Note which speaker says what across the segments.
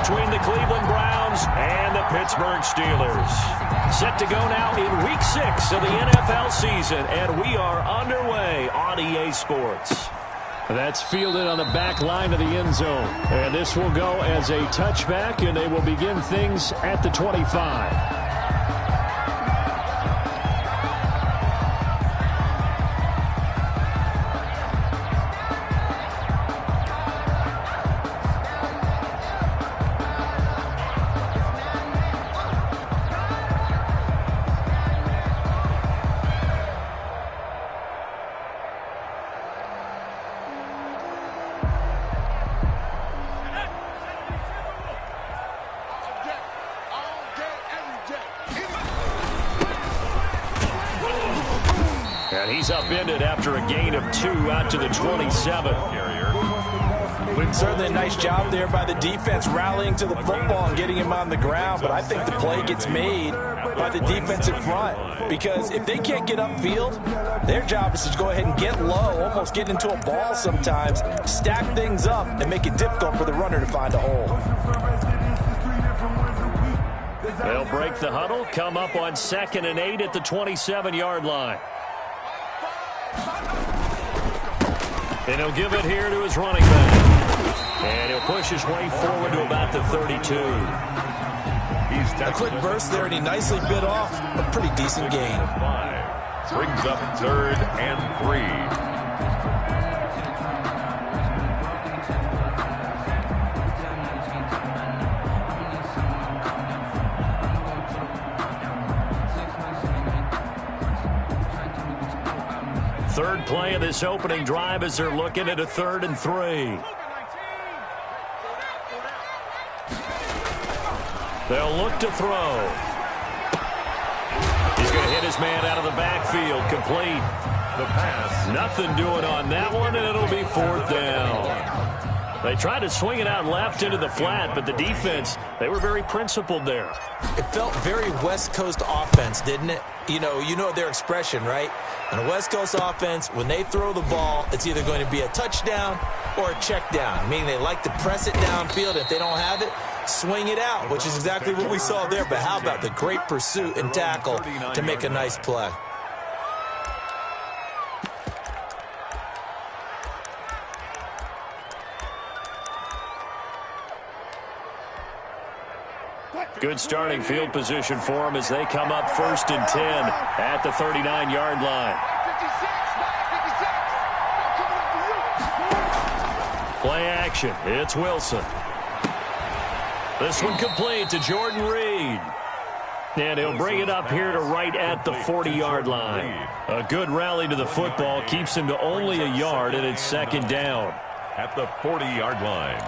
Speaker 1: between the Cleveland Browns and the Pittsburgh Steelers. Set to go now in Week 6 of the NFL season, and we are underway on EA Sports. That's fielded on the back line of the end zone. And this will go as a touchback, and they will begin things at the 25. And he's upended after a gain of 2 out to the 27.
Speaker 2: Certainly a nice job there by the defense rallying to the football and getting him on the ground, but I think the play gets made by the defensive front, because if they can't get upfield, their job is to go ahead and get low, almost get into a ball sometimes, stack things up, and make it difficult for the runner to find a hole.
Speaker 1: They'll break the huddle, come up on 2nd and 8 at the 27-yard line. And he'll give it here to his running back. And he'll push his way forward to about the 32.
Speaker 2: A quick burst there, and he nicely bit off a pretty decent gain.
Speaker 3: Brings up 3rd and 3.
Speaker 1: Third play of this opening drive as they're looking at a 3rd and 3. They'll look to throw. He's going to hit his man out of the backfield. Complete.
Speaker 3: The pass.
Speaker 1: Nothing doing on that one, and it'll be 4th down. They tried to swing it out left into the flat, but the defense, they were very principled there.
Speaker 2: It felt very West Coast offense, didn't it? You know their expression, right? On a West Coast offense, when they throw the ball, it's either going to be a touchdown or a check down, meaning they like to press it downfield. If they don't have it, swing it out, which is exactly what we saw there. But how about the great pursuit and tackle to make a nice play?
Speaker 1: Good starting field position for them as they come up 1st and 10 at the 39-yard line. Play action. It's Wilson. This one complete to Jordan Reed. And he'll bring it up here to right at the 40-yard line. A good rally to the football keeps him to only a yard, and it's 2nd down.
Speaker 3: At the 40-yard line.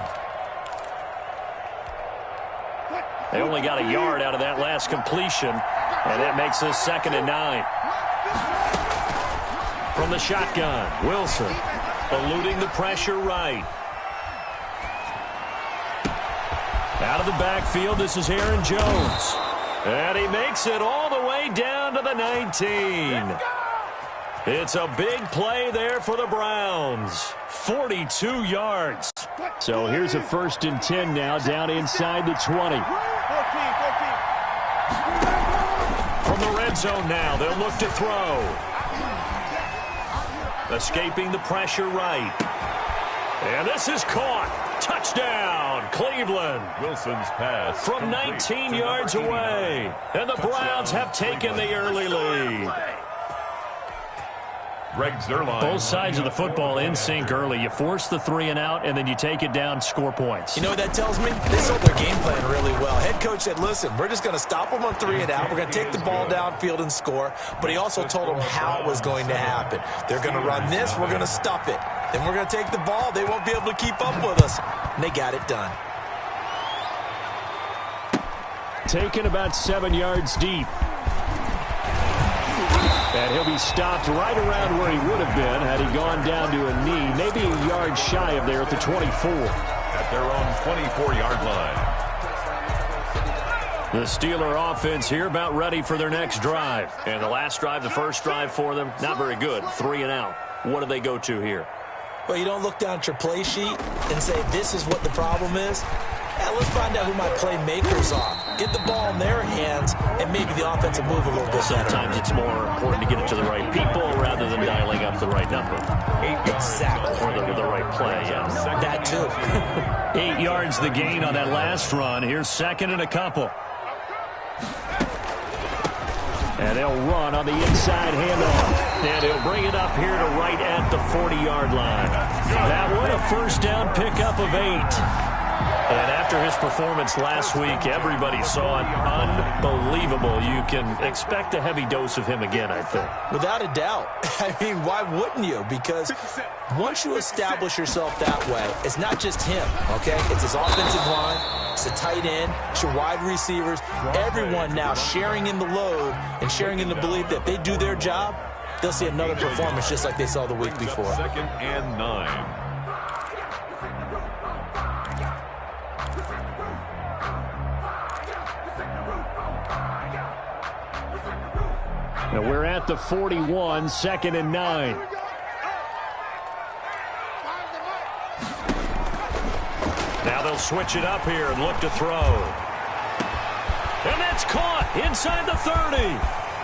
Speaker 1: They only got a yard out of that last completion, and that makes this 2nd and 9. From the shotgun, Wilson eluding the pressure right. Out of the backfield, this is Aaron Jones. And he makes it all the way down to the 19. It's a big play there for the Browns. 42 yards. So here's a 1st and 10 now down inside the 20. From the red zone now, they'll look to throw. Escaping the pressure right. And this is caught. Touchdown, Cleveland.
Speaker 3: Wilson's pass.
Speaker 1: From 19 yards away. And the Browns have taken the early lead. Both sides of the football in sync early. You force the 3 and out, and then you take it down, score points.
Speaker 2: You know what that tells me? They sold their game plan really well. Head coach said, listen, we're just going to stop them on 3 and out. We're going to take the ball downfield and score. But he also told them how it was going to happen. They're going to run this. We're going to stuff it. Then we're going to take the ball. They won't be able to keep up with us. And they got it done.
Speaker 1: Taken about 7 yards deep. And he'll be stopped right around where he would have been had he gone down to a knee, maybe a yard shy of there at the 24.
Speaker 3: At their own 24-yard line.
Speaker 1: The Steeler offense here about ready for their next drive. And the last drive, the first drive for them, not very good. 3 and out. What do they go to here?
Speaker 2: Well, you don't look down at your play sheet and say this is what the problem is. Yeah, let's find out who my playmakers are. Get the ball in their hands and maybe the offensive move a little bit better.
Speaker 1: Sometimes it's more important to get it to the right people rather than dialing up the right number.
Speaker 2: Exactly.
Speaker 1: Or the right play, yeah.
Speaker 2: That too.
Speaker 1: 8 yards the gain on that last run. Here's second and a couple. And they'll run on the inside handoff. And he'll bring it up here to right at the 40-yard line. That one, a first down pickup of 8. And after his performance last week, everybody saw it. Unbelievable. You can expect a heavy dose of him again, I think.
Speaker 2: Without a doubt. I mean, why wouldn't you? Because once you establish yourself that way, it's not just him, okay? It's his offensive line, it's the tight end, it's your wide receivers, everyone now sharing in the load and sharing in the belief that if they do their job, they'll see another performance just like they saw the week before.
Speaker 3: Second and 9.
Speaker 1: And we're at the 41, second and 9. Now they'll switch it up here and look to throw. And that's caught inside the 30.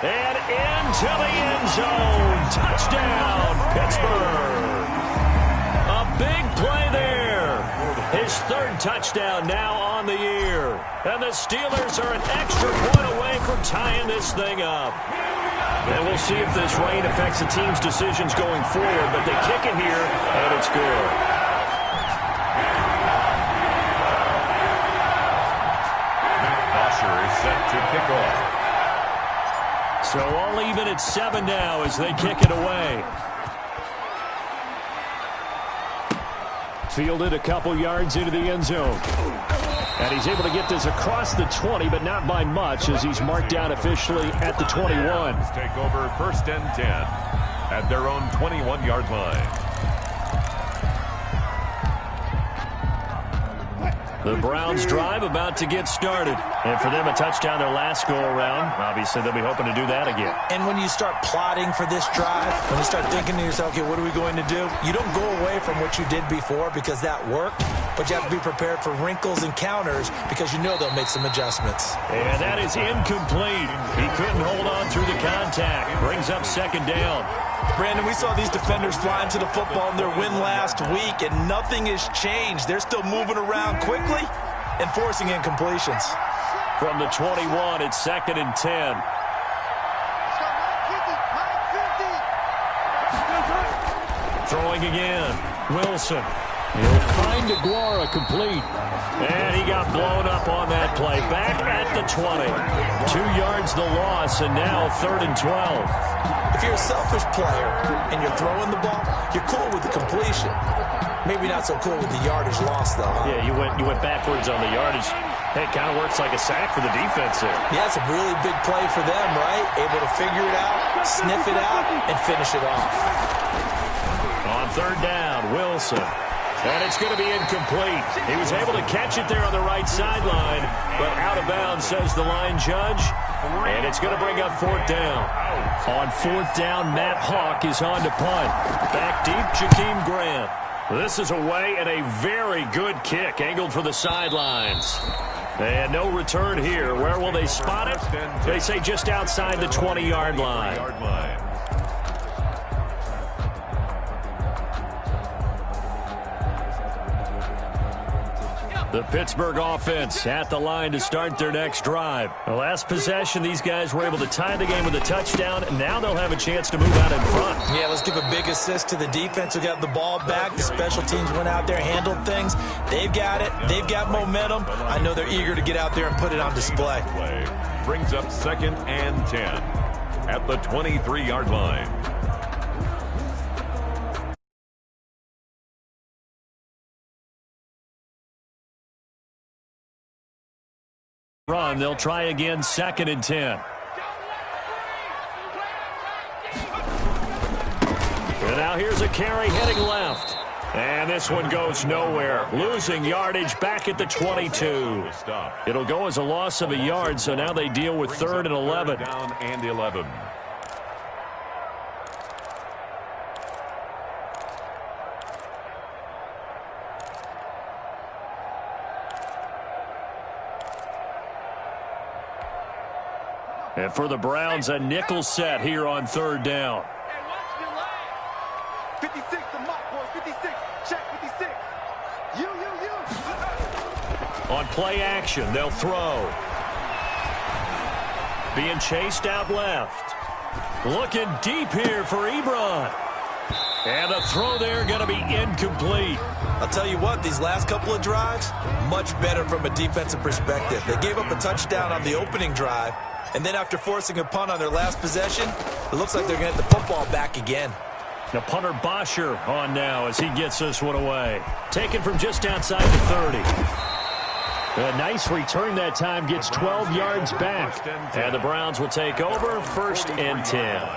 Speaker 1: And into the end zone. Touchdown, Pittsburgh. A big play there. His third touchdown now on the year. And the Steelers are an extra point away from tying this thing up. And we'll see if this rain affects the team's decisions going forward, but they kick it here, and it's good.
Speaker 3: Usher is set to kick off.
Speaker 1: So all even at 7 now as they kick it away. Fielded a couple yards into the end zone. And he's able to get this across the 20, but not by much as he's marked down officially at the 21.
Speaker 3: Take over first and 10 at their own 21-yard line.
Speaker 1: The Browns drive about to get started. And for them, a touchdown their last go-around. Obviously, they'll be hoping to do that again.
Speaker 2: And when you start plotting for this drive, when you start thinking to yourself, okay, what are we going to do? You don't go away from what you did before because that worked, but you have to be prepared for wrinkles and counters because you know they'll make some adjustments.
Speaker 1: And that is incomplete. He couldn't hold on through the contact. Brings up second down.
Speaker 2: Brandon, we saw these defenders flying to the football in their win last week, and nothing has changed. They're still moving around quickly and forcing incompletions.
Speaker 1: From the 21, it's second and 10. Throwing again. Wilson. He'll find Aguara complete. And he got blown up on that play. Back at the 20. 2 yards the loss, and now third and 12.
Speaker 2: If you're a selfish player and you're throwing the ball, you're cool with the completion. Maybe not so cool with the yardage loss, though. Huh?
Speaker 1: Yeah, you went backwards on the yardage. Hey, it kind of works like a sack for the defense there.
Speaker 2: Yeah, it's a really big play for them, right? Able to figure it out, sniff it out, and finish it off.
Speaker 1: On third down, Wilson. And it's going to be incomplete. He was able to catch it there on the right sideline, but out of bounds, says the line judge. And it's going to bring up fourth down. On fourth down, Matt Hawk is on to punt. Back deep, Jakeem Grant. This is away and a very good kick angled for the sidelines. And no return here. Where will they spot it? They say just outside the 20-yard line. The Pittsburgh offense at the line to start their next drive. The last possession, these guys were able to tie the game with a touchdown, and now they'll have a chance to move out in front.
Speaker 2: Yeah, let's give a big assist to the defense who got the ball back. The special teams went out there, handled things. They've got it. They've got momentum. I know they're eager to get out there and put it on display.
Speaker 3: Brings up second and 10 at the 23-yard line.
Speaker 1: Run, they'll try again, second and 10. And now here's a carry heading left. And this one goes nowhere. Losing yardage back at the 22. It'll go as a loss of a yard, so now they deal with third and 11.
Speaker 3: Down and 11.
Speaker 1: And for the Browns, a nickel set here on third down.
Speaker 4: 56, the mock boys, 56, check 56. You.
Speaker 1: On play action, they'll throw. Being chased out left. Looking deep here for Ebron. And the throw there going to be incomplete.
Speaker 2: I'll tell you what, these last couple of drives, much better from a defensive perspective. They gave up a touchdown on the opening drive, and then after forcing a punt on their last possession, it looks like they're going to get the football back again.
Speaker 1: The punter Bosher on now as he gets this one away. Taken from just outside the 30. A nice return that time, gets 12 yards back. And the Browns will take over, 1st and 10.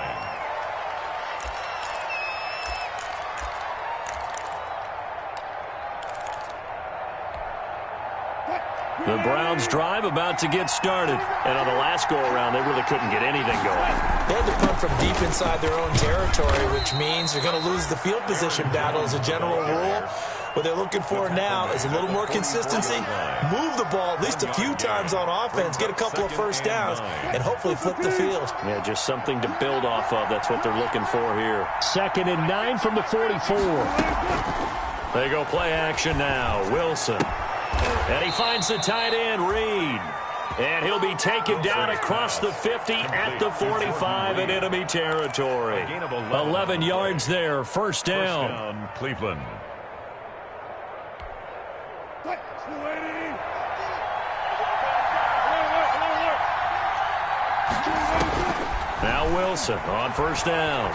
Speaker 1: The Browns drive about to get started. And on the last go-around, they really couldn't get anything going.
Speaker 2: They had to punt from deep inside their own territory, which means they're going to lose the field position battle as a general rule. What they're looking for now is a little more consistency, move the ball at least a few times on offense, get a couple of first downs, and hopefully flip the field.
Speaker 1: Yeah, just something to build off of. That's what they're looking for here. 2nd and 9 from the 44. They go play action now. Wilson. And he finds the tight end, Reed. And he'll be taken down across the 50 at the 45 in enemy territory. 11 yards there, 1st down.
Speaker 3: Cleveland.
Speaker 1: Now Wilson on 1st down.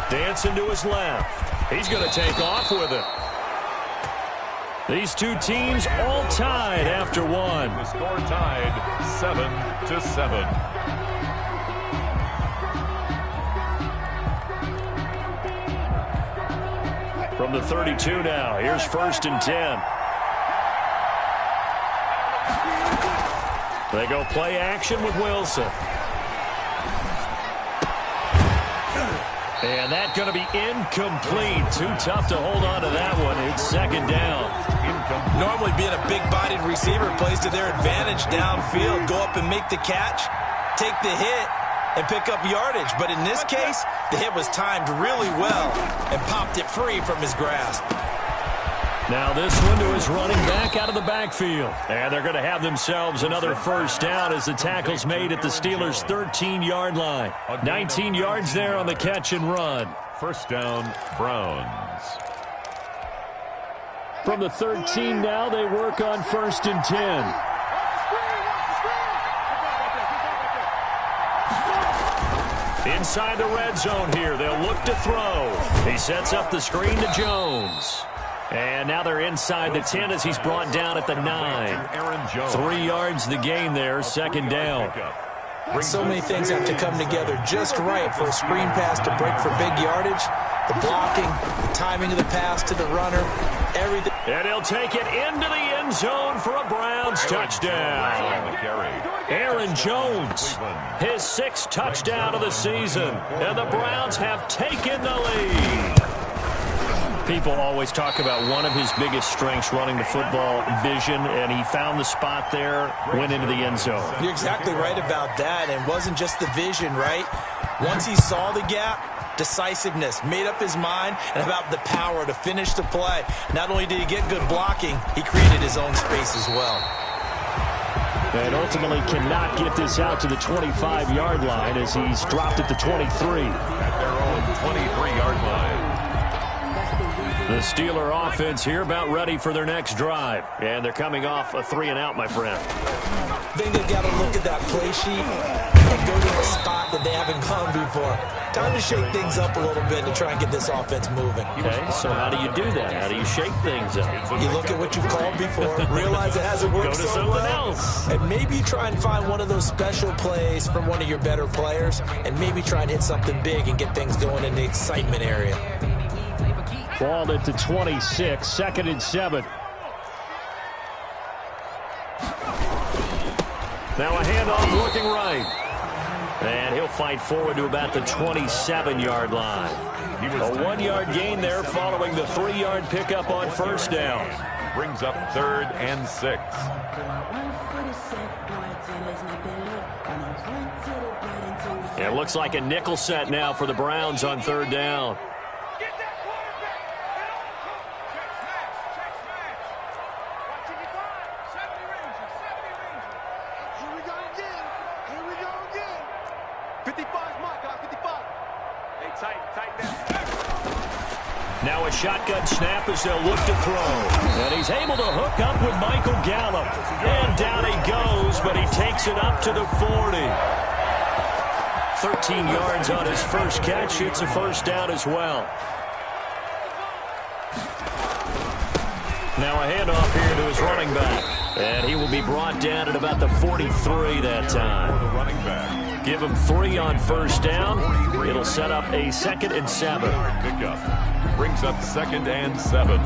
Speaker 1: Dancing to his left. He's going to take off with it. These two teams all tied after one.
Speaker 3: The score tied 7-7.
Speaker 1: From the 32 now, here's 1st and 10. They go play action with Wilson. And that's going to be incomplete. Too tough to hold on to that one. It's 2nd down.
Speaker 2: Normally being a big-bodied receiver plays to their advantage downfield. Go up and make the catch, take the hit, and pick up yardage. But in this case, the hit was timed really well and popped it free from his grasp.
Speaker 1: Now this one to his running back out of the backfield. And they're going to have themselves another 1st down as the tackle's made at the Steelers' 13-yard line. 19 yards there on the catch and run.
Speaker 3: 1st down, Browns.
Speaker 1: From the 13 now, they work on 1st and 10. Inside the red zone here, they'll look to throw. He sets up the screen to Jones. And now they're inside the 10 as he's brought down at the 9. 3 yards the gain there, 2nd down.
Speaker 2: So many things have to come together just right for a screen pass to break for big yardage. The blocking, the timing of the pass to the runner, everything.
Speaker 1: And he'll take it into the end zone for a Browns touchdown. Aaron Jones, his 6th touchdown of the season. And the Browns have taken the lead. People always talk about one of his biggest strengths, running the football, vision, and he found the spot there, went into the end zone.
Speaker 2: You're exactly right about that, and it wasn't just the vision, right? Once he saw the gap, decisiveness, made up his mind, and about the power to finish the play. Not only did he get good blocking, he created his own space as well.
Speaker 1: And ultimately cannot get this out to the 25-yard line as he's dropped at the 23.
Speaker 3: At their own 23-yard line.
Speaker 1: The Steeler offense here about ready for their next drive. And they're coming off a 3-and-out, my friend.
Speaker 2: I think they've got to look at that play sheet and go to a spot that they haven't gone before. Time to shake things up a little bit to try and get this offense moving.
Speaker 1: Okay, so how do you do that? How do you shake things up?
Speaker 2: You look at what you've called before, realize it hasn't worked
Speaker 1: Go to
Speaker 2: so
Speaker 1: something
Speaker 2: well,
Speaker 1: else.
Speaker 2: and maybe you try and find one of those special plays from one of your better players, and maybe try and hit something big and get things going in the excitement area.
Speaker 1: Ball at the 26, 2nd and 7. Now a handoff looking right. And he'll fight forward to about the 27-yard line. A 1-yard gain there following the 3-yard pickup on 1st down.
Speaker 3: brings up 3rd and 6.
Speaker 1: It looks like a nickel set now for the Browns on 3rd down. Now a shotgun snap as they'll look to throw. And he's able to hook up with Michael Gallup. And down he goes, but he takes it up to the 40. 13 yards on his first catch. It's a first down as well. Now a handoff here to his running back. And he will be brought down at about the 43 that time.
Speaker 3: For the running back.
Speaker 1: Give him 3 on first down. It'll set up a 2nd and 7.
Speaker 3: Pickup. Brings up 2nd and 7.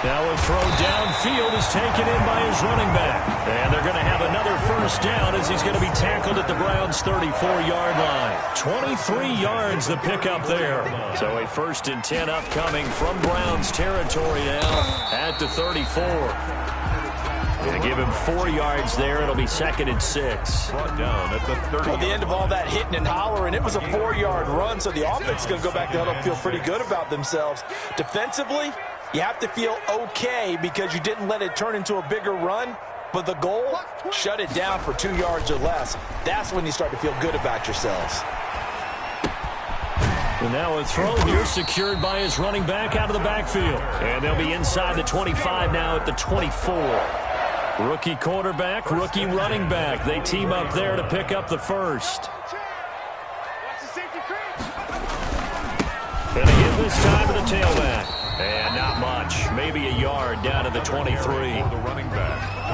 Speaker 1: Now a throw downfield is taken in by his running back. And they're going to have another first down as he's going to be tackled at the Browns' 34-yard line. 23 yards the pickup there. So a 1st and 10 upcoming from Browns territory now at the 34. Going to give him 4 yards there. It'll be 2nd and 6.
Speaker 3: Brought down at the 30.
Speaker 2: At the end of all that hitting and hollering, it was a 4-yard run, so the offense is going to go back to huddle and feel pretty good about themselves. Defensively, you have to feel okay because you didn't let it turn into a bigger run, but the goal, shut it down for 2 yards or less. That's when you start to feel good about yourselves.
Speaker 1: And now a throw here secured by his running back out of the backfield. And they'll be inside the 25 now at the 24. Rookie quarterback, rookie running back. They team up there to pick up the first. And again this time to the tailback. And not much. Maybe a yard down to the 23.
Speaker 3: The running back.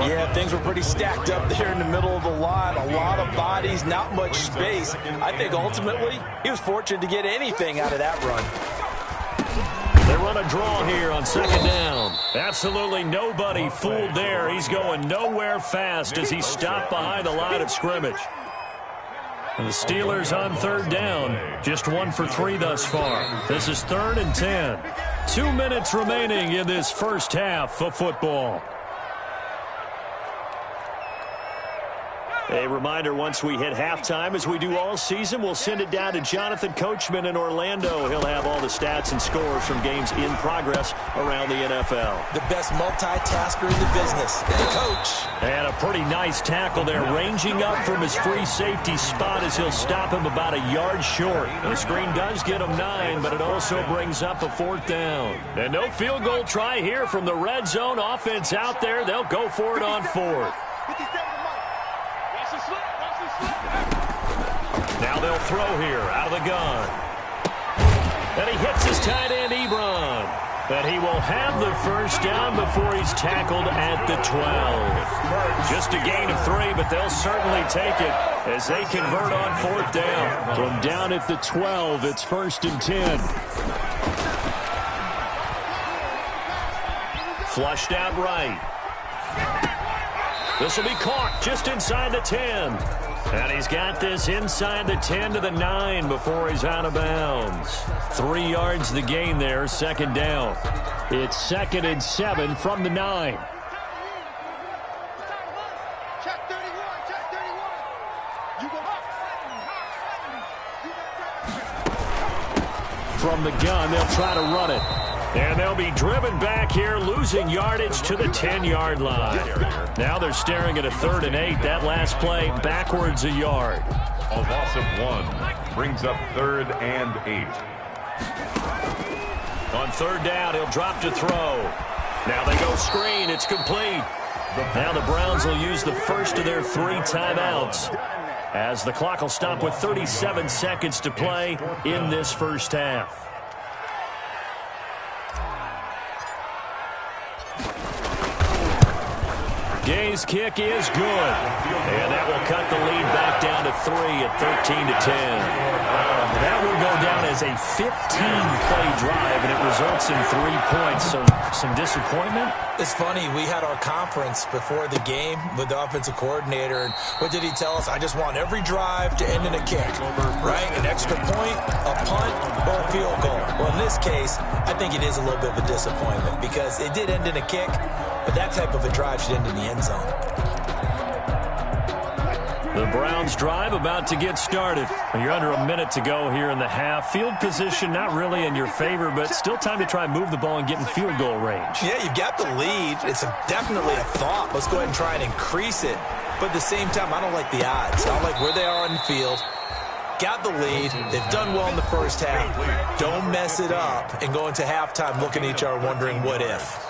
Speaker 2: Yeah, things were pretty stacked up there in the middle of the line. A lot of bodies, not much space. I think ultimately he was fortunate to get anything out of that run.
Speaker 1: They run a draw here on 2nd down. Absolutely nobody fooled there. He's going nowhere fast as he's stopped behind the line of scrimmage. And the Steelers on 3rd down. Just 1 for 3 thus far. This is 3rd and 10. 2 minutes remaining in this first half of football. A reminder, once we hit halftime, as we do all season, we'll send it down to Jonathan Coachman in Orlando. He'll have all the stats and scores from games in progress around the NFL.
Speaker 2: The best multitasker in the business, the coach.
Speaker 1: And a pretty nice tackle there, ranging up from his free safety spot as he'll stop him about a yard short. The screen does get him 9, but it also brings up a 4th down. And no field goal try here from the red zone offense out there. They'll go for it on 4th. Now they'll throw here out of the gun. And he hits his tight end, Ebron. And he will have the first down before he's tackled at the 12. Just a gain of 3, but they'll certainly take it as they convert on 4th down. From down at the 12, it's 1st and 10. Flushed out right. This will be caught just inside the 10. And he's got this inside the 10 to the 9 before he's out of bounds. 3 yards the gain there, 2nd down. It's 2nd and 7 from the 9. From the gun, they'll try to run it. And they'll be driven back here, losing yardage to the 10-yard line. Now they're staring at a 3rd and 8. That last play backwards a yard.
Speaker 3: A loss of 1 brings up 3rd and 8.
Speaker 1: On 3rd down, he'll drop to throw. Now they go screen. It's complete. Now the Browns will use the first of their 3 timeouts, as the clock will stop with 37 seconds to play in this first half. Gay's kick is good. And that will cut the lead back down to 3 at 13 to 10. That will go down as a 15-play drive, and it results in 3 points. So some disappointment.
Speaker 2: It's funny, we had our conference before the game with the offensive coordinator, and what did he tell us? I just want every drive to end in a kick, right? An extra point, a punt, or a field goal. Well, in this case, I think it is a little bit of a disappointment because it did end in a kick, but that type of a drive should end in the end zone.
Speaker 1: The Browns drive about to get started. You're under a minute to go here in the half. Field position not really in your favor, but still time to try and move the ball and get in field goal range.
Speaker 2: Yeah, you've got the lead. It's definitely a thought. Let's go ahead and try and increase it. But at the same time, I don't like the odds. I don't like where they are on the field. Got the lead. They've done well in the first half. Don't mess it up and go into halftime looking at each other wondering what if.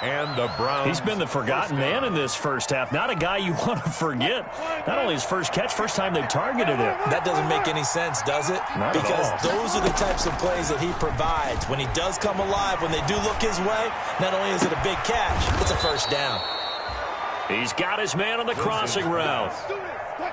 Speaker 3: And the Browns.
Speaker 1: He's been the forgotten man in this first half. Not a guy you want to forget. Not only his first catch, first time they've targeted him.
Speaker 2: That doesn't make any sense, does it?
Speaker 1: Not
Speaker 2: because
Speaker 1: at all.
Speaker 2: Those are the types of plays that he provides. When he does come alive, when they do look his way, not only is it a big catch, it's a first down.
Speaker 1: He's got his man on the crossing route.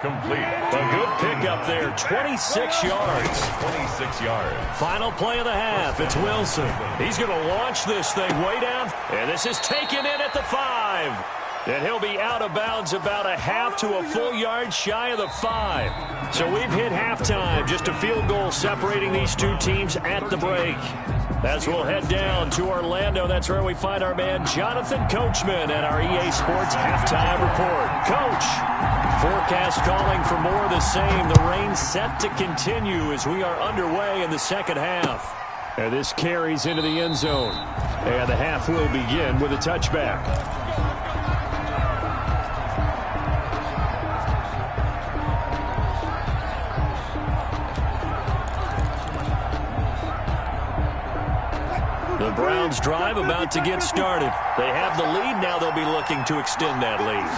Speaker 3: Complete.
Speaker 1: A good pickup there, 26 yards.
Speaker 3: 26 yards.
Speaker 1: Final play of the half, it's Wilson. He's going to launch this thing way down, and this is taken in at the 5. And he'll be out of bounds about a half to a full yard shy of the 5. So we've hit halftime, just a field goal separating these two teams at the break. As we'll head down to Orlando, that's where we find our man Jonathan Coachman at our EA Sports Halftime Report. Coach, forecast calling for more of the same. The rain set to continue as we are underway in the second half. And this carries into the end zone. And the half will begin with a touchback. The Browns drive about to get started. They have the lead. Now they'll be looking to extend that lead.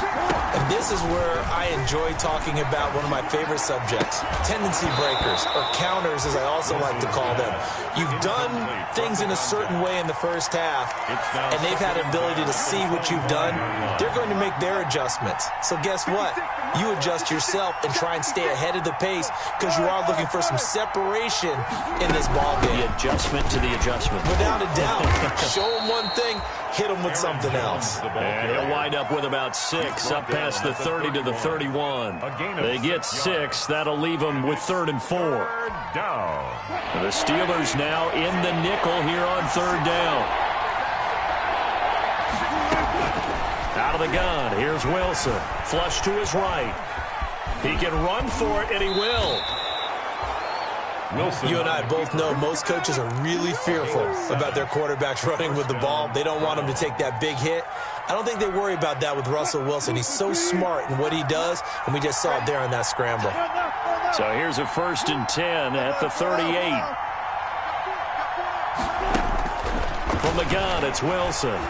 Speaker 2: And this is where I enjoy talking about one of my favorite subjects, tendency breakers, or counters as I also like to call them. You've done things in a certain way in the first half, and they've had an ability to see what you've done. They're going to make their adjustments. So guess what? You adjust yourself and try and stay ahead of the pace because you are looking for some separation in this ball game.
Speaker 1: The adjustment to the adjustment.
Speaker 2: Without a doubt. Show them one thing, hit them with something else.
Speaker 1: And he'll wind up with about 6 up past the 30 to the 31. They get 6. That'll leave them with 3rd and 4. The Steelers now in the nickel here on 3rd down. Out of the gun, here's Wilson. Flush to his right. He can run for it, and he will.
Speaker 2: You and I both know most coaches are really fearful about their quarterbacks running with the ball. They don't want them to take that big hit. I don't think they worry about that with Russell Wilson. He's so smart in what he does, and we just saw it there on that scramble.
Speaker 1: So here's a 1st and 10 at the 38. From the gun, it's Wilson.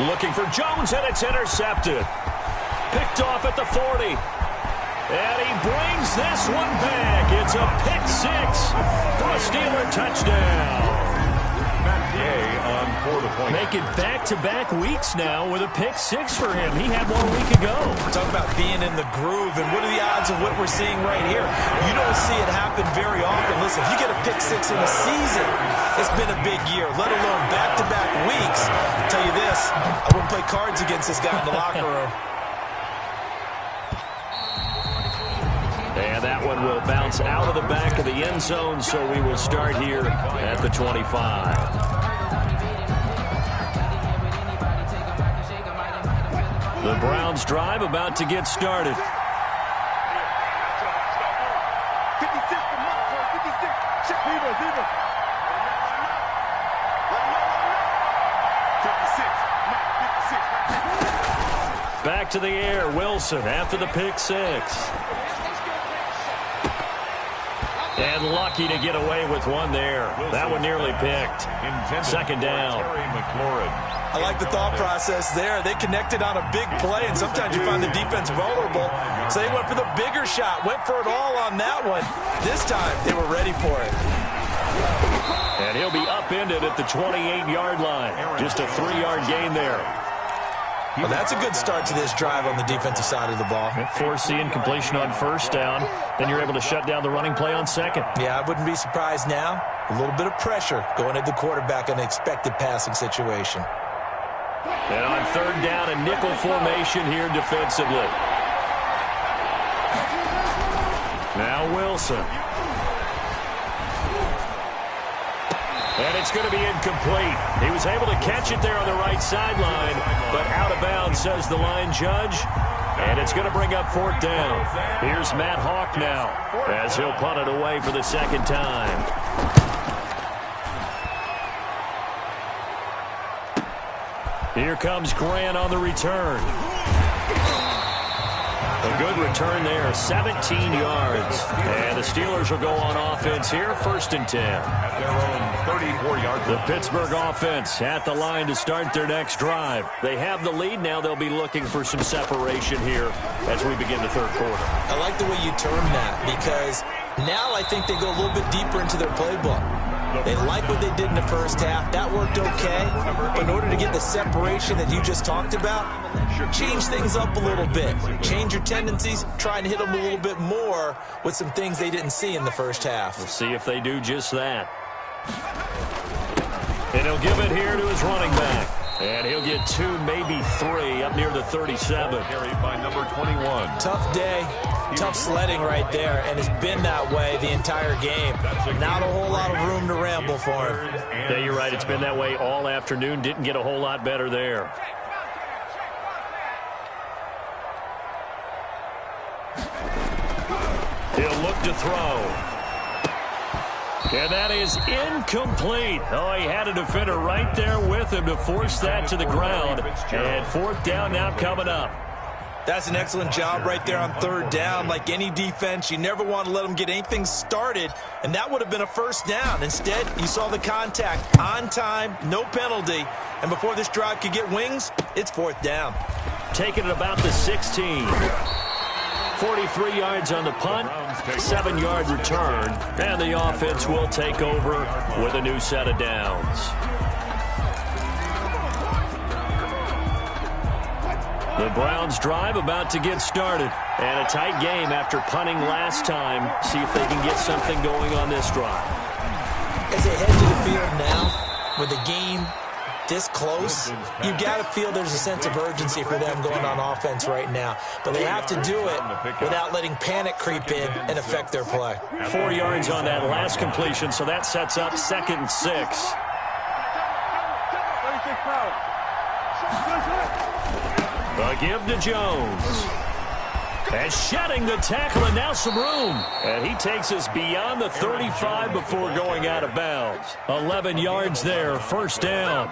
Speaker 1: Looking for Jones, and it's intercepted. Picked off at the 40. And he brings this one back. It's a pick 6 for a Steeler touchdown. Making back-to-back weeks now with a pick 6 for him. He had 1 week ago.
Speaker 2: Talk about being in the groove, and what are the odds of what we're seeing right here? You don't see it happen very often. Listen, if you get a pick 6 in a season, it's been a big year, let alone back-to-back weeks. I'll tell you this, I wouldn't play cards against this guy in the locker room.
Speaker 1: And that one will bounce out of the back of the end zone, so we will start here at the 25. The Browns drive about to get started.
Speaker 4: 56 for Mark, 56. Check, Zebra. 56, Mark, 56.
Speaker 1: Back to the air, Wilson after the pick 6. And lucky to get away with one there. That one nearly picked. 2nd down.
Speaker 2: I like the thought process there. They connected on a big play, and sometimes you find the defense vulnerable. So they went for the bigger shot, went for it all on that one. This time, they were ready for it.
Speaker 1: And he'll be upended at the 28-yard line. Just a 3-yard gain there.
Speaker 2: Well, that's a good start to this drive on the defensive side of the ball.
Speaker 1: Forcing incompletion on first down. Then you're able to shut down the running play on second.
Speaker 2: Yeah, I wouldn't be surprised now. A little bit of pressure going at the quarterback in an expected passing situation.
Speaker 1: And on third down, a nickel formation here defensively. Now Wilson. And it's going to be incomplete. He was able to catch it there on the right sideline, but out of bounds, says the line judge. And it's going to bring up fourth down. Here's Matt Hawk now as he'll punt it away for the second time. Here comes Grant on the return. A good return there, 17 yards. And the Steelers will go on offense here, first and 10.
Speaker 3: At their own 34-yard
Speaker 1: The Pittsburgh offense at the line to start their next drive. They have the lead. Now they'll be looking for some separation here as we begin the third quarter.
Speaker 2: I like the way you term that because now I think they go a little bit deeper into their playbook. They like what they did in the first half. That worked okay. But in order to get the separation that you just talked about, change things up a little bit. Change your tendencies. Try and hit them a little bit more with some things they didn't see in the first half.
Speaker 1: We'll see if they do just that. And he'll give it here to his running back. And he'll get 2, maybe 3, up near the 37.
Speaker 3: carried by number 21.
Speaker 2: Tough day, tough sledding right there, and it's been that way the entire game. Not a whole lot of room to ramble for him.
Speaker 1: Yeah, you're right. It's been that way all afternoon. Didn't get a whole lot better there. He'll look to throw. And that is incomplete. Oh, he had a defender right there with him to force that to the ground. And fourth down now coming up.
Speaker 2: That's an excellent job right there on third down. Like any defense, you never want to let them get anything started, and that would have been a first down. Instead, you saw the contact on time, no penalty, and before this drive could get wings, it's fourth down.
Speaker 1: Taking it about the 16. 43 yards on the punt, 7-yard return, and the offense will take over with a new set of downs. The Browns drive about to get started, and a tight game after punting last time. See if they can get something going on this drive.
Speaker 2: As they head to the field now, with the game this close, you've got to feel there's a sense of urgency for them going on offense right now. But they have to do it without letting panic creep in and affect their play.
Speaker 1: 4 yards on that last completion, so that sets up 2nd and 6. A give to Jones. And shedding the tackle, and now some room. And he takes us beyond the 35 before going out of bounds. 11 yards there, first down.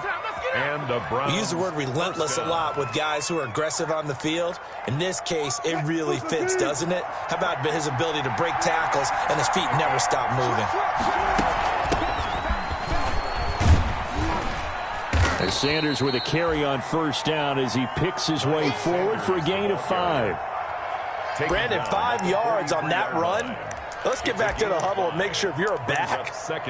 Speaker 3: And the Browns.
Speaker 2: We use the word relentless a lot with guys who are aggressive on the field. In this case, it really fits, doesn't it? How about his ability to break tackles and his feet never stop moving?
Speaker 1: And Sanders with a carry on first down as he picks his way forward for a gain of 5.
Speaker 2: Brandon, 5 yards on that run. Let's get back to the huddle and make sure if you're a back,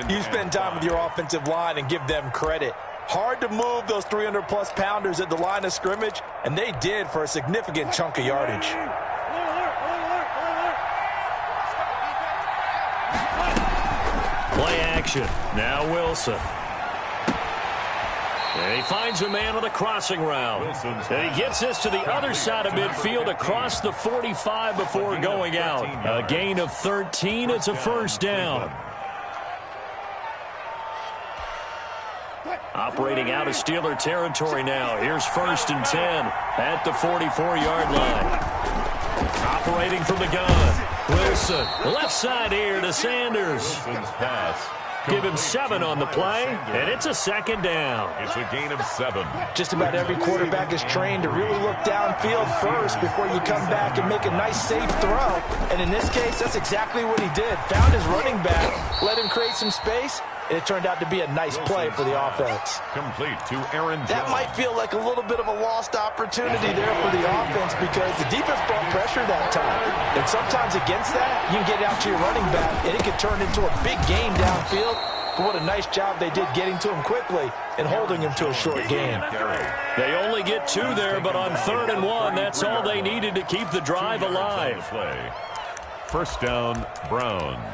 Speaker 2: you spend time with your offensive line and give them credit. Hard to move those 300-plus pounders at the line of scrimmage, and they did for a significant chunk of yardage.
Speaker 1: Play action. Now Wilson. And he finds a man on the crossing route. And he gets this to the other side of midfield across the 45 before going out. A gain of 13. It's a first down. Operating out of Steeler territory now. Here's 1st and 10 at the 44-yard line. Operating from the gun. Wilson, left side here to Sanders.
Speaker 3: Wilson's pass.
Speaker 1: Give him 7 on the play, and it's a second down.
Speaker 3: It's a gain of 7.
Speaker 2: Just about every quarterback is trained to really look downfield first before you come back and make a nice, safe throw. And in this case, that's exactly what he did. Found his running back, let him create some space, and it turned out to be a nice play for the offense.
Speaker 3: Complete to Aaron Jones.
Speaker 2: That might feel like a little bit of a lost opportunity there for the offense because the defense brought pressure that time. And sometimes against that, you can get out to your running back, and it can turn into a big gain downfield. But what a nice job they did getting to him quickly and holding him to a short gain.
Speaker 1: They only get 2 there, but on 3rd and 1, that's all they needed to keep the drive alive.
Speaker 3: First down, Browns.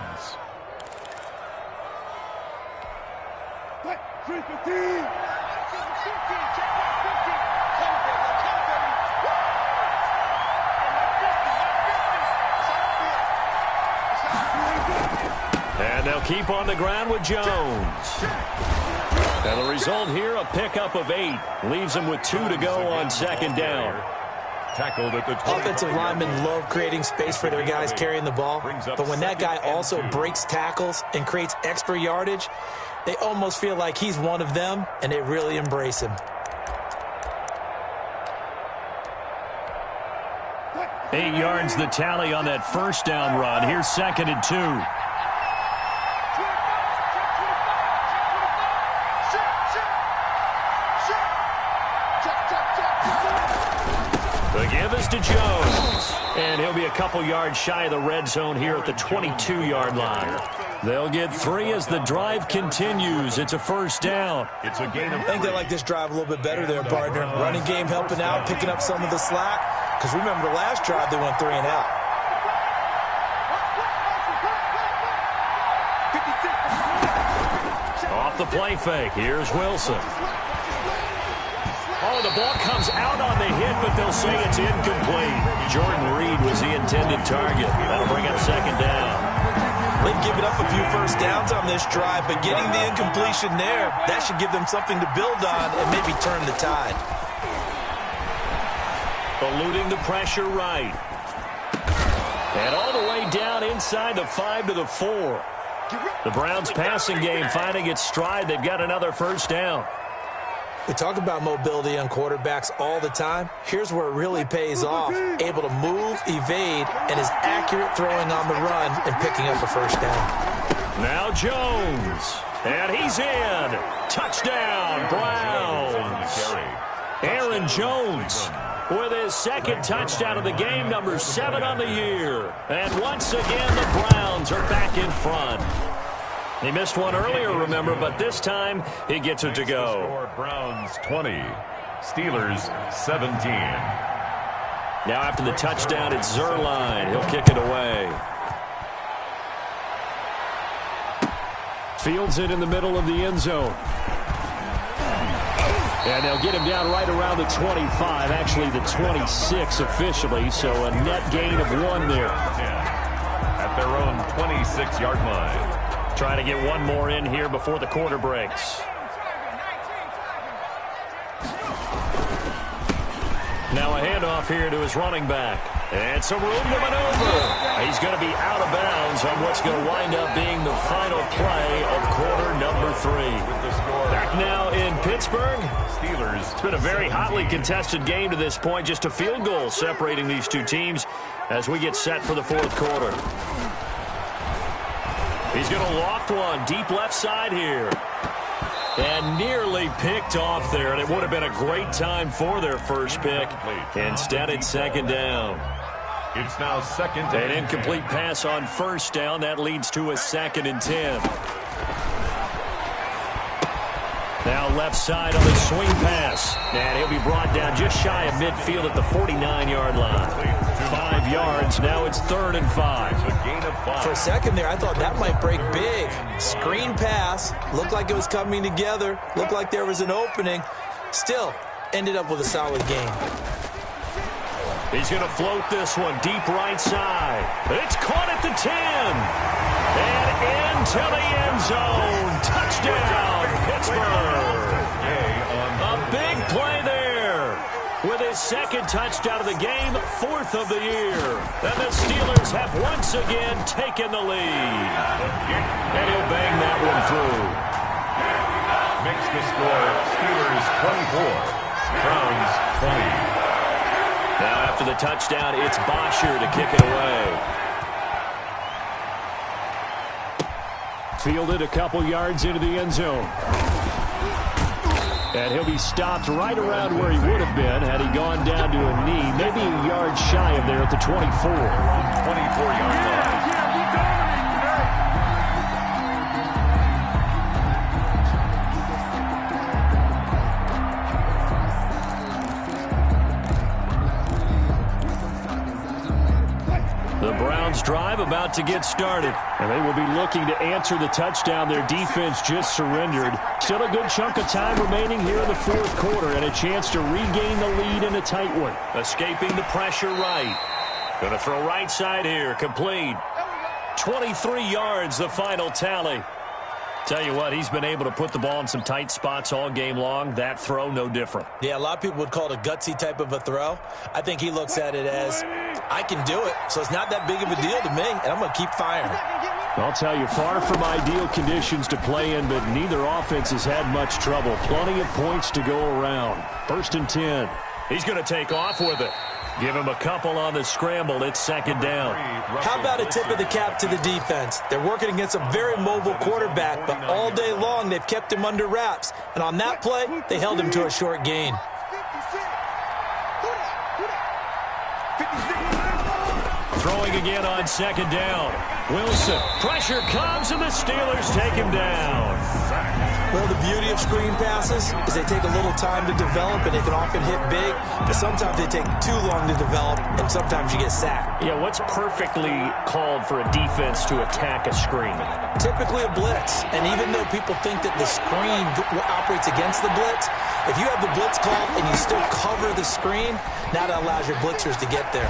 Speaker 1: And they'll keep on the ground with Jones. And the result here, a pickup of 8. Leaves them with 2 to go on 2nd down.
Speaker 3: Tackled at the
Speaker 2: Offensive linemen love creating space for their guys carrying the ball. But when that guy also breaks tackles and creates extra yardage, they almost feel like he's one of them, and they really embrace him.
Speaker 1: 8 yards the tally on that first down run. Here's 2nd and 2. The give is to Jones. And he'll be a couple yards shy of the red zone here at the 22-yard line. They'll get 3 as the drive continues. It's a first down.
Speaker 3: It's a gain of 3.
Speaker 2: I think they like this drive a little bit better there, partner. Running game helping out, picking up some of the slack. Because remember the last drive, they went 3 and out.
Speaker 1: Off the play fake. Here's Wilson. Oh, the ball comes out on the hit, but they'll say it's incomplete. Jordan Reed was the intended target. That'll bring up 2nd down.
Speaker 2: They've given up a few first downs on this drive, but getting the incompletion there, that should give them something to build on and maybe turn the tide.
Speaker 1: Eluding the pressure right. And all the way down inside the 5 to the 4. The Browns passing game finding its stride. They've got another first down.
Speaker 2: We talk about mobility on quarterbacks all the time. Here's where it really pays off. Able to move, evade, and is accurate throwing on the run and picking up a first down.
Speaker 1: Now Jones. And he's in. Touchdown, Browns. Aaron Jones with his 2nd touchdown of the game, number 7 on the year. And once again, the Browns are back in front. He missed one earlier, remember, but this time he gets it to go.
Speaker 3: Browns 20, Steelers 17.
Speaker 1: Now after the touchdown, it's Zerline. He'll kick it away. Fields it in the middle of the end zone. And they'll get him down right around the 25, actually the 26 officially, so a net gain of 1 there.
Speaker 3: At their own 26-yard line.
Speaker 1: Trying to get one more in here before the quarter breaks. Now a handoff here to his running back. And some room to maneuver. He's going to be out of bounds on what's going to wind up being the final play of quarter number 3. Back now in Pittsburgh.
Speaker 3: Steelers.
Speaker 1: It's been a very hotly contested game to this point. Just a field goal separating these two teams as we get set for the 4th quarter. He's going to loft one deep left side here. And nearly picked off there, and it would have been a great time for their first pick. Instead, it's 2nd down.
Speaker 3: It's now 2nd and
Speaker 1: An incomplete pass on first down. That leads to a 2nd and 10. Now left side on the swing pass. And he'll be brought down just shy of midfield at the 49-yard line. 5 yards. Now it's 3rd and 5.
Speaker 2: For a second there, I thought that might break big. Screen pass. Looked like it was coming together. Looked like there was an opening. Still, ended up with a solid game.
Speaker 1: He's going to float this one deep right side. It's caught at the 10. And into the end zone. Touchdown, Pittsburgh. A big play there. With his 2nd touchdown of the game, 4th of the year. And the Steelers have once again taken the lead. And he'll bang that one through.
Speaker 3: Makes the score Steelers 24, Browns 20.
Speaker 1: Now after the touchdown, it's Bosher to kick it away. Fielded a couple yards into the end zone. And he'll be stopped right around where he would have been had he gone down to a knee, maybe a yard shy of there at the 24. 24-yard line. The Browns drive about to get started. And they will be looking to answer the touchdown their defense just surrendered. Still a good chunk of time remaining here in the fourth quarter and a chance to regain the lead in a tight one. Escaping the pressure right. Going to throw right side here. Complete. 23 yards, the final tally. Tell you what, he's been able to put the ball in some tight spots all game long. That throw, no different.
Speaker 2: Yeah, a lot of people would call it a gutsy type of a throw. I think he looks at it as, I can do it, so it's not that big of a deal to me, and I'm going to keep firing.
Speaker 1: I'll tell you, far from ideal conditions to play in, but neither offense has had much trouble. Plenty of points to go around. 1st and 10. He's going to take off with it. Give him a couple on the scramble. It's 2nd down.
Speaker 2: How about a tip of the cap to the defense? They're working against a very mobile quarterback, but all day long they've kept him under wraps. And on that play, they held him to a short gain.
Speaker 1: Throwing again on 2nd down. Wilson. Pressure comes, and the Steelers take him down.
Speaker 2: Well, the beauty of screen passes is they take a little time to develop, and they can often hit big, but sometimes they take too long to develop, and sometimes you get sacked.
Speaker 1: Yeah, what's perfectly called for a defense to attack a screen?
Speaker 2: Typically a blitz, and even though people think that the screen operates against the blitz, if you have the blitz called and you still cover the screen, now that allows your blitzers to get there.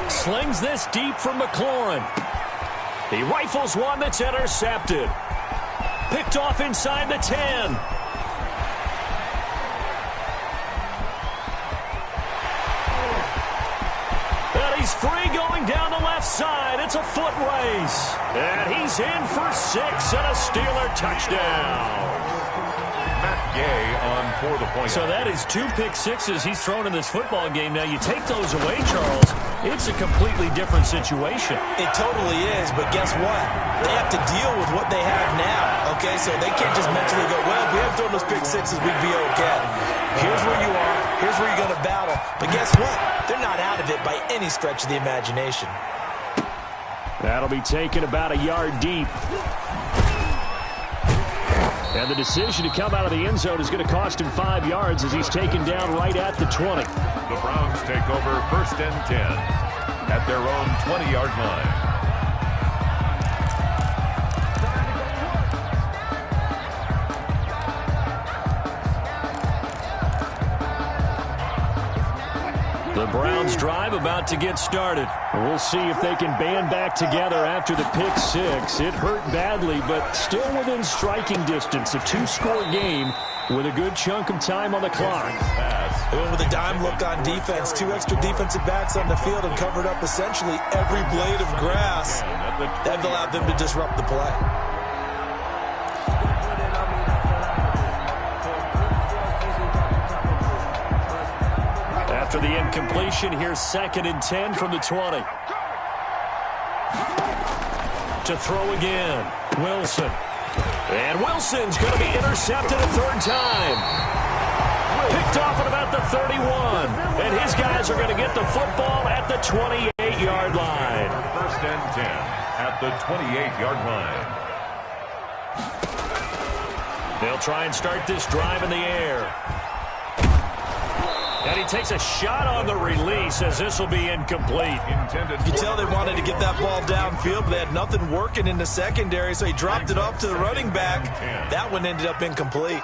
Speaker 1: Slings this deep for McLaurin. He rifles one that's intercepted. Picked off inside the 10. And he's free going down the left side. It's a foot race. And he's in for 6 and a Steeler touchdown.
Speaker 3: Gay on for the point.
Speaker 1: So that is 2 pick sixes he's thrown in this football game. Now you take those away, Charles, it's a completely different situation.
Speaker 2: It totally is, but guess what? They have to deal with what they have now, okay? So they can't just mentally go, well, if we hadn't thrown those pick sixes, we'd be okay. Here's where you are. Here's where you're going to battle. But guess what? They're not out of it by any stretch of the imagination.
Speaker 1: That'll be taken about a yard deep. And the decision to come out of the end zone is going to cost him 5 yards as he's taken down right at the 20.
Speaker 3: The Browns take over 1st and 10 at their own 20-yard line.
Speaker 1: The Browns drive about to get started. We'll see if they can band back together after the pick 6. It hurt badly, but still within striking distance. A 2-score game with a good chunk of time on the clock.
Speaker 2: And with a dime look on defense, 2 extra defensive backs on the field and covered up essentially every blade of grass. That allowed them to disrupt the play.
Speaker 1: After the incompletion, here's 2nd and 10 from the 20. To throw again, Wilson. And Wilson's going to be intercepted a 3rd time. Picked off at about the 31. And his guys are going to get the football at the 28-yard line.
Speaker 3: 1st and 10 at the 28-yard line.
Speaker 1: They'll try and start this drive in the air. And he takes a shot on the release as this will be incomplete.
Speaker 2: You can tell they wanted to get that ball downfield, but they had nothing working in the secondary, so he dropped it off to the running back. That one ended up incomplete.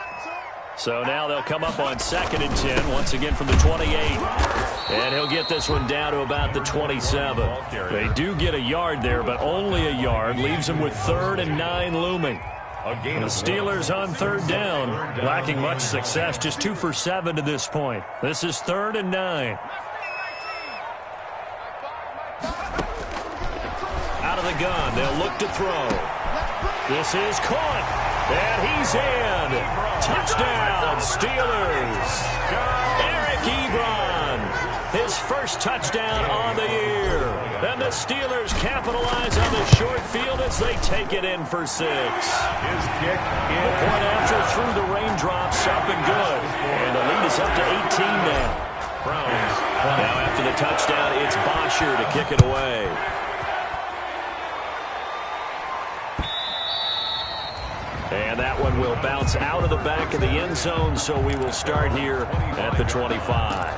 Speaker 1: So now they'll come up on 2nd and 10, once again from the 28. And he'll get this one down to about the 27. They do get a yard there, but only a yard. Leaves them with 3rd and 9 looming. The Steelers on 3rd down, lacking much success, just 2 for 7 to this point. This is 3rd and 9. Out of the gun, they'll look to throw. This is caught, and he's in. Touchdown, Steelers. Eric Ebron, his first touchdown on the year. And the Steelers capitalize on the short field as they take it in for 6.
Speaker 3: His kick in.
Speaker 1: The point after through the raindrops, up and good. And the lead is up to 18 now.
Speaker 3: Browns.
Speaker 1: Now after the touchdown, it's Bosher to kick it away. And that one will bounce out of the back of the end zone, so we will start here at the 25.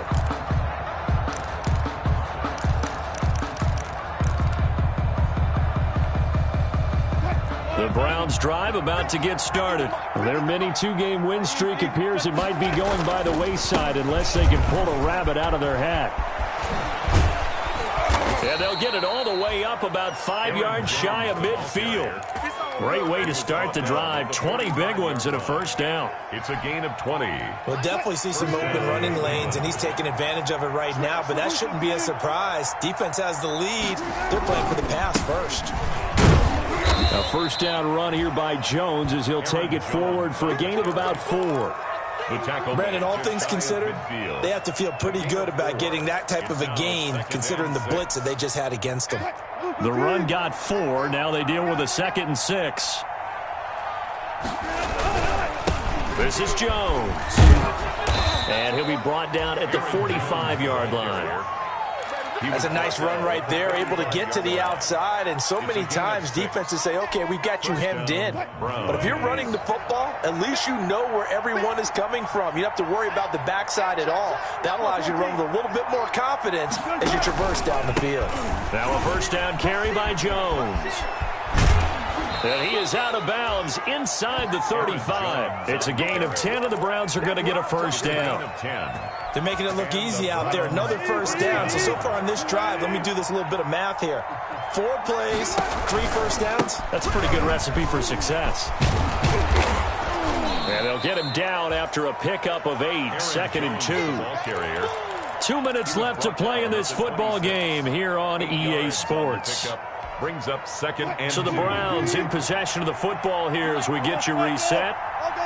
Speaker 1: The Browns drive about to get started. Their mini two-game win streak appears it might be going by the wayside unless they can pull a rabbit out of their hat. And they'll get it all the way up about 5 yards shy of midfield. Great way to start the drive. 20 big ones and a first down.
Speaker 3: It's a gain of 20.
Speaker 2: We'll definitely see some open running lanes, and he's taking advantage of it right now, but that shouldn't be a surprise. Defense has the lead. They're playing for the pass first.
Speaker 1: A first down run here by Jones as he'll take it forward for a gain of about 4.
Speaker 2: Brandon, all things considered, they have to feel pretty good about getting that type of a gain considering the blitz that they just had against them.
Speaker 1: The run got 4. Now they deal with a 2nd and 6. This is Jones. And he'll be brought down at the 45-yard line.
Speaker 2: That's a nice run right there, able to get to the outside, and so many times defenses say, okay, we've got you hemmed in. But if you're running the football, at least you know where everyone is coming from. You don't have to worry about the backside at all. That allows you to run with a little bit more confidence as you traverse down the field.
Speaker 1: Now a first down carry by Jones. And he is out of bounds inside the 35. It's a gain of 10, and the Browns are going to get a first down.
Speaker 2: They're making it look easy out there. Another first down. So far on this drive, let me do this little bit of math here. 4 plays, 3 first downs.
Speaker 1: That's a pretty good recipe for success. And they'll get him down after a pickup of 8, 2nd and 2. 2 minutes left to play in this football game here on EA Sports.
Speaker 3: Brings up 2nd and 2.
Speaker 1: So the Browns in possession of the football here as we get you reset.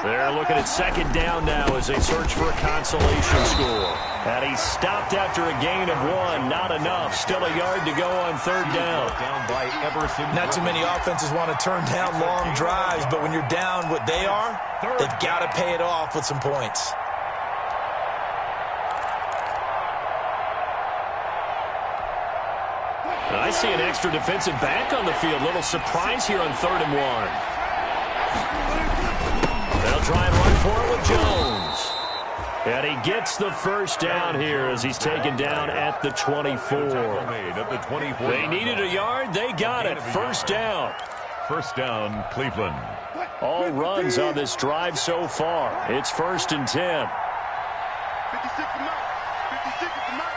Speaker 1: They're looking at 2nd down now as they search for a consolation score. And he stopped after a gain of 1. Not enough. Still a yard to go on 3rd down.
Speaker 2: Not too many offenses want to turn down long drives, but when you're down what they are, they've got to pay it off with some points.
Speaker 1: I see an extra defensive back on the field. Little surprise here on 3rd and 1. They'll try and run for it with Jones. And he gets the first down here as he's taken down at the 24. They needed a yard. They got it. First down.
Speaker 3: First down, Cleveland.
Speaker 1: All runs on this drive so far. It's 1st and 10.
Speaker 4: 56 is the mark. 56 is the mark.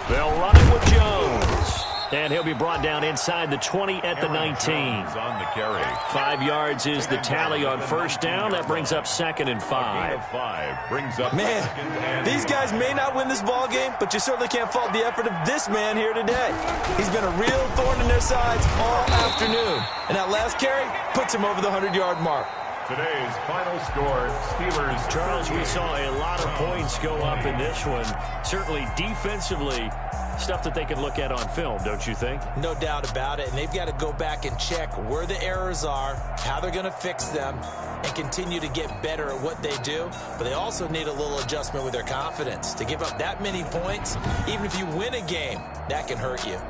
Speaker 1: They'll run it with Jones. And he'll be brought down inside the 20 at the 19.
Speaker 3: On the carry.
Speaker 1: 5 yards is the tally on first down. That brings up 2nd and 5.
Speaker 3: Brings up
Speaker 2: Man, these guys may not win this ball game, but you certainly can't fault the effort of this man here today. He's been a real thorn in their sides all afternoon. And that last carry puts him over the 100-yard mark.
Speaker 3: Today's final score, Steelers.
Speaker 1: Charles, we saw a lot of points go up in this one. Certainly defensively, stuff that they can look at on film, don't you think?
Speaker 2: No doubt about it, and they've got to go back and check where the errors are, how they're going to fix them, and continue to get better at what they do. But they also need a little adjustment with their confidence. To give up that many points, even if you win a game, that can hurt you.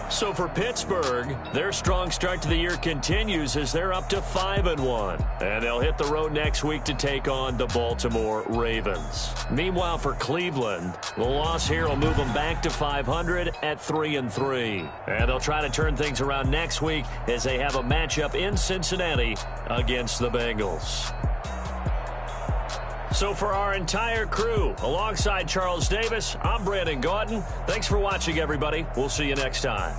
Speaker 1: So for Pittsburgh, their strong start to the year continues as they're up to 5-1. And they'll hit the road next week to take on the Baltimore Ravens. Meanwhile, for Cleveland, the loss here will move them back to 500 at 3-3. And they'll try to turn things around next week as they have a matchup in Cincinnati against the Bengals. So for our entire crew, alongside Charles Davis, I'm Brandon Gaudin. Thanks for watching, everybody. We'll see you next time.